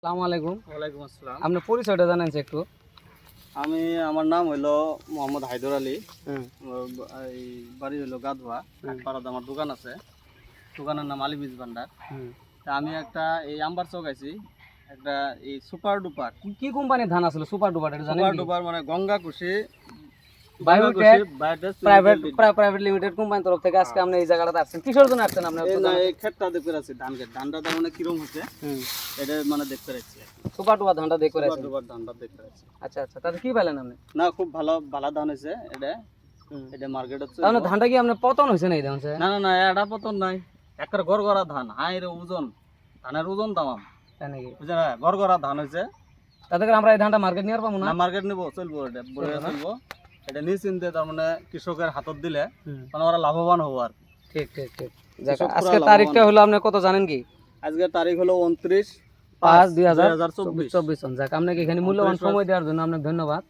আসসালামু আলাইকুম। ওয়ালাইকুম আসসালাম। আপনার পরিচয়টা জানেন একটু? আমার নাম হইলো মোহাম্মদ হায়দর আলী। হুম এই বাড়ি হইলো গাধুয়া। পাড়াতে আমার দোকান আছে। দোকানের নাম আলী বীজ ভান্ডার। হুম। তা আমি একটা এই আম্বার চক আইছি, একটা এই সুপার ডুপার। কি কোম্পানির ধান আসলে সুপার ডুপার এটা জানেন সুপার কি? ডুপার মানে গঙ্গা কুশি বায়োটেক বায়োটেক প্রাইভেট লিমিটেড কোম্পানির তরফ থেকে আজকে আপনি এই জায়গাটাতে আসছেন। কিসের জন্য আসছেন আপনি? এই ক্ষেতটা দেখতে পাচ্ছি ধানটা তার মানে কিরম হচ্ছে এটা মানে দেখতে পাচ্ছি। সুপার ডুপার ধানটা দেখে সুপার রাখছেন। ডুপার ধানটা দেখতে পাচ্ছি। আচ্ছা আচ্ছা, তাতে কি পেলেন আপনি? না, খুব ভালো ভালো ধান হয়েছে এটা। এটা মার্কেট হচ্ছে। তাহলে ধানটা কি আপনার পতন হয়েছে না এই ধান? না না না, এটা পতন নাই, একটা গড়গড়া ধান। হাই রে ওজন, ধানের ওজন তামাম, তাই নাকি? বুঝছেন? গড়গড়া ধান হয়েছে। তাতে করে আমরা এই ধানটা মার্কেট নিয়ে পাবো না? না, মার্কেট নিবো, চলবো, এটা বড় চলবো। এটা নিশ্চিন্তে তার মানে কৃষকের হাতত দিলে মানে ওরা লাভবান হবো আর কি। ঠিক ঠিক ঠিক। কৃষক পুরা আজকে লাভবান তারিখটা হলো আপনি কত জানেন কি? আজকের তারিখ হলো 29/5/2024। যাক, আপনাকে এখানে মূল্যবান সময় দেওয়ার জন্য আপনাকে ধন্যবাদ।